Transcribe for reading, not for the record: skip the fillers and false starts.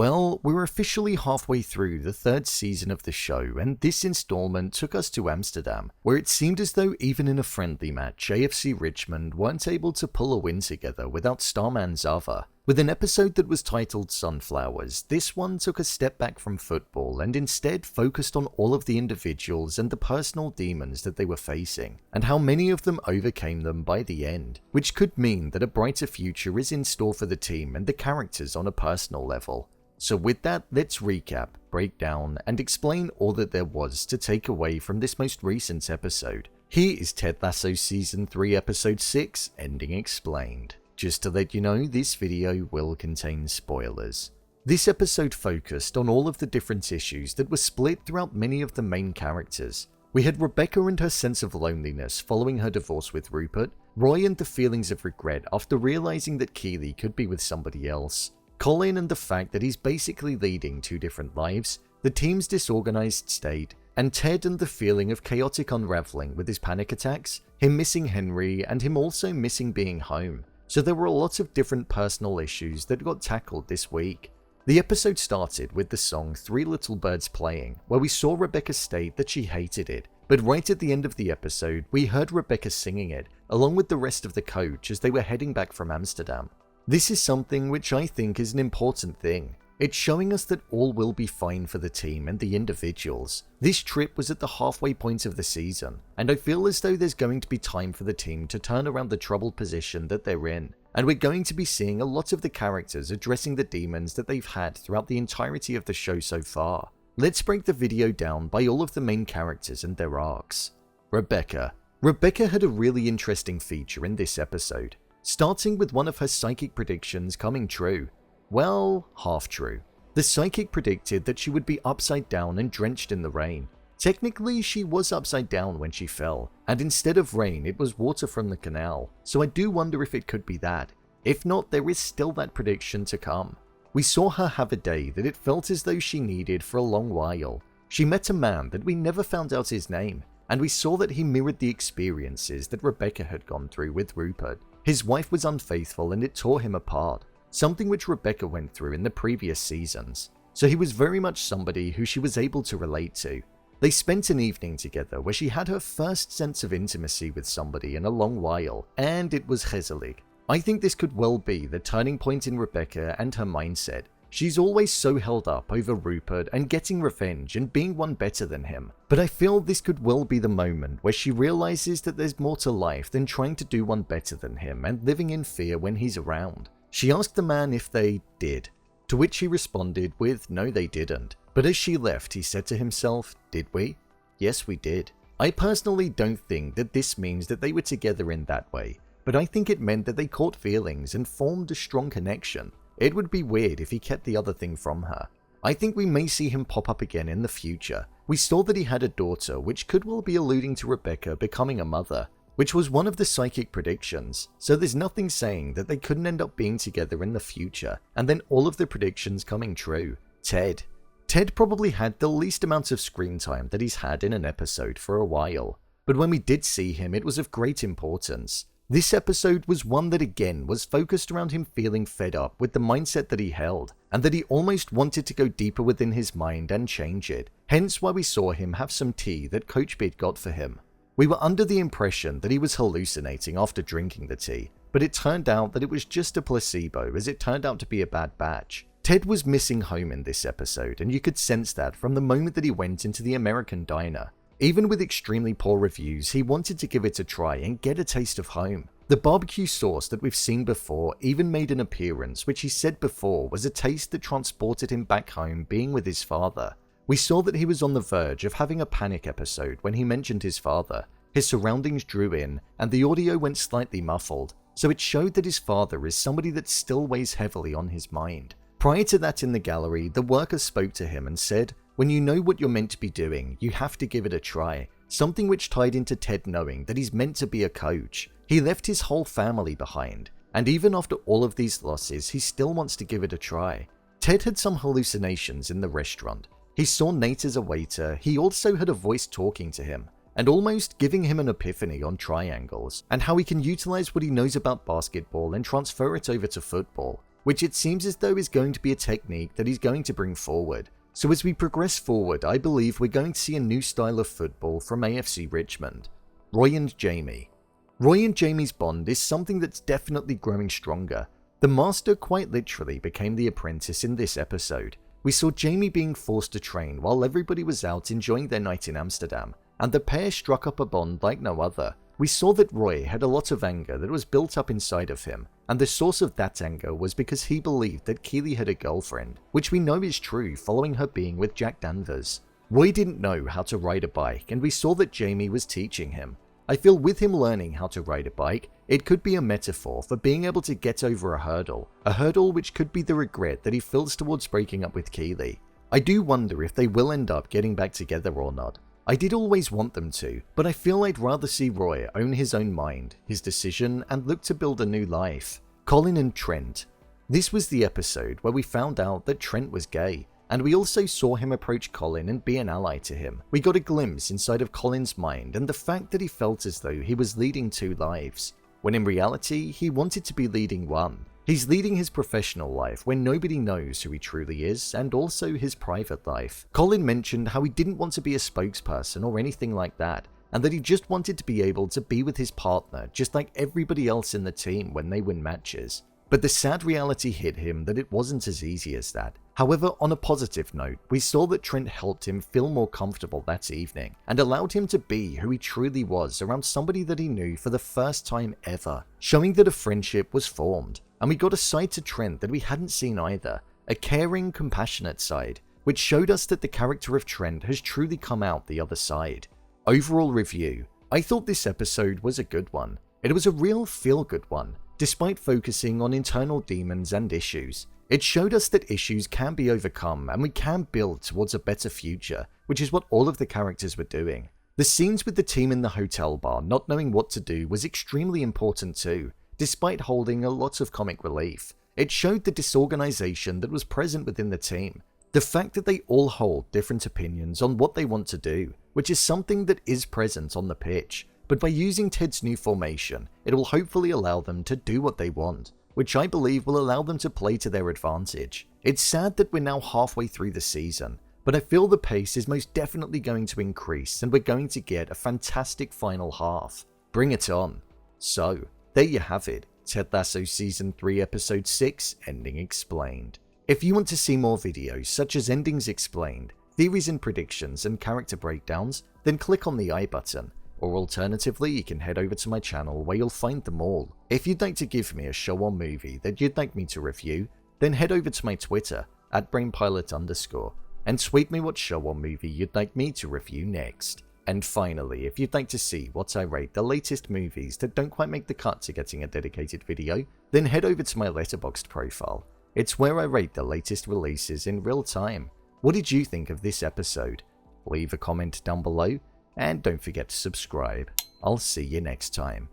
Well, we're officially halfway through the third season of the show, and this installment took us to Amsterdam, where it seemed as though even in a friendly match, AFC Richmond weren't able to pull a win together without Starman Zava. With an episode that was titled Sunflowers, this one took a step back from football and instead focused on all of the individuals and the personal demons that they were facing, and how many of them overcame them by the end, which could mean that a brighter future is in store for the team and the characters on a personal level. So with that, let's recap, break down, and explain all that there was to take away from this most recent episode. Here is Ted Lasso Season 3 Episode 6, Ending Explained. Just to let you know, this video will contain spoilers. This episode focused on all of the different issues that were split throughout many of the main characters. We had Rebecca and her sense of loneliness following her divorce with Rupert, Roy and the feelings of regret after realizing that Keeley could be with somebody else, Colin and the fact that he's basically leading two different lives, the team's disorganized state, and Ted and the feeling of chaotic unraveling with his panic attacks, him missing Henry, and him also missing being home. So there were a lot of different personal issues that got tackled this week. The episode started with the song Three Little Birds playing, where we saw Rebecca state that she hated it, but right at the end of the episode, we heard Rebecca singing it, along with the rest of the coach as they were heading back from Amsterdam. This is something which I think is an important thing. It's showing us that all will be fine for the team and the individuals. This trip was at the halfway point of the season, and I feel as though there's going to be time for the team to turn around the troubled position that they're in, and we're going to be seeing a lot of the characters addressing the demons that they've had throughout the entirety of the show so far. Let's break the video down by all of the main characters and their arcs. Rebecca. Rebecca had a really interesting feature in this episode, starting with one of her psychic predictions coming true. Well, half true. The psychic predicted that she would be upside down and drenched in the rain. Technically, she was upside down when she fell, and instead of rain, it was water from the canal, so I do wonder if it could be that. If not, there is still that prediction to come. We saw her have a day that it felt as though she needed for a long while. She met a man that we never found out his name, and we saw that he mirrored the experiences that Rebecca had gone through with Rupert. His wife was unfaithful and it tore him apart, something which Rebecca went through in the previous seasons, so he was very much somebody who she was able to relate to. They spent an evening together where she had her first sense of intimacy with somebody in a long while, and it was Lesley. I think this could well be the turning point in Rebecca and her mindset. She's always so held up over Rupert and getting revenge and being one better than him, but I feel this could well be the moment where she realizes that there's more to life than trying to do one better than him and living in fear when he's around. She asked the man if they did, to which he responded with no they didn't, but as she left he said to himself, did we? Yes we did. I personally don't think that this means that they were together in that way, but I think it meant that they caught feelings and formed a strong connection. It would be weird if he kept the other thing from her. I think we may see him pop up again in the future. We saw that he had a daughter, which could well be alluding to Rebecca becoming a mother, which was one of the psychic predictions, so there's nothing saying that they couldn't end up being together in the future, and then all of the predictions coming true. Ted. Ted probably had the least amount of screen time that he's had in an episode for a while, but when we did see him it was of great importance. This episode was one that again was focused around him feeling fed up with the mindset that he held, and that he almost wanted to go deeper within his mind and change it, hence why we saw him have some tea that Coach Bid got for him. We were under the impression that he was hallucinating after drinking the tea, but it turned out that it was just a placebo as it turned out to be a bad batch. Ted was missing home in this episode, and you could sense that from the moment that he went into the American diner. Even with extremely poor reviews, he wanted to give it a try and get a taste of home. The barbecue sauce that we've seen before even made an appearance, which he said before was a taste that transported him back home being with his father. We saw that he was on the verge of having a panic episode when he mentioned his father. His surroundings drew in, and the audio went slightly muffled, so it showed that his father is somebody that still weighs heavily on his mind. Prior to that in the gallery, the worker spoke to him and said, when you know what you're meant to be doing, you have to give it a try, something which tied into Ted knowing that he's meant to be a coach. He left his whole family behind, and even after all of these losses, he still wants to give it a try. Ted had some hallucinations in the restaurant. He saw Nate as a waiter, he also had a voice talking to him, and almost giving him an epiphany on triangles, and how he can utilize what he knows about basketball and transfer it over to football. which it seems as though is going to be a technique that he's going to bring forward. So as we progress forward, I believe we're going to see a new style of football from AFC Richmond. Roy and Jamie. Roy and Jamie's bond is something that's definitely growing stronger. The master quite literally became the apprentice in this episode. We saw Jamie being forced to train while everybody was out enjoying their night in Amsterdam, and the pair struck up a bond like no other. We saw that Roy had a lot of anger that was built up inside of him, and the source of that anger was because he believed that Keeley had a girlfriend, which we know is true following her being with Jack Danvers. Roy didn't know how to ride a bike, and we saw that Jamie was teaching him. I feel with him learning how to ride a bike, it could be a metaphor for being able to get over a hurdle which could be the regret that he feels towards breaking up with Keeley. I do wonder if they will end up getting back together or not. I did always want them to, but I feel I'd rather see Roy own his own mind, his decision, and look to build a new life. Colin and Trent. This was the episode where we found out that Trent was gay, and we also saw him approach Colin and be an ally to him. We got a glimpse inside of Colin's mind and the fact that he felt as though he was leading two lives, when in reality he wanted to be leading one. He's leading his professional life where nobody knows who he truly is, and also his private life. Colin mentioned how he didn't want to be a spokesperson or anything like that, and that he just wanted to be able to be with his partner just like everybody else in the team when they win matches. But the sad reality hit him that it wasn't as easy as that. However, on a positive note, we saw that Trent helped him feel more comfortable that evening and allowed him to be who he truly was around somebody that he knew for the first time ever, showing that a friendship was formed. And we got a side to Trent that we hadn't seen either, a caring, compassionate side, which showed us that the character of Trent has truly come out the other side. Overall review. I thought this episode was a good one. It was a real feel-good one, despite focusing on internal demons and issues. It showed us that issues can be overcome and we can build towards a better future, which is what all of the characters were doing. The scenes with the team in the hotel bar not knowing what to do was extremely important too. Despite holding a lot of comic relief, it showed the disorganization that was present within the team. The fact that they all hold different opinions on what they want to do, which is something that is present on the pitch, but by using Ted's new formation, it will hopefully allow them to do what they want, which I believe will allow them to play to their advantage. It's sad that we're now halfway through the season, but I feel the pace is most definitely going to increase and we're going to get a fantastic final half. Bring it on. So, there you have it, Ted Lasso Season 3 Episode 6, Ending Explained. If you want to see more videos such as Endings Explained, theories and predictions, and character breakdowns, then click on the I button, or alternatively you can head over to my channel where you'll find them all. If you'd like to give me a show or movie that you'd like me to review, then head over to my Twitter, @brainpilot_, and tweet me what show or movie you'd like me to review next. And finally, if you'd like to see what I rate the latest movies that don't quite make the cut to getting a dedicated video, then head over to my Letterboxd profile. It's where I rate the latest releases in real time. What did you think of this episode? Leave a comment down below, and don't forget to subscribe. I'll see you next time.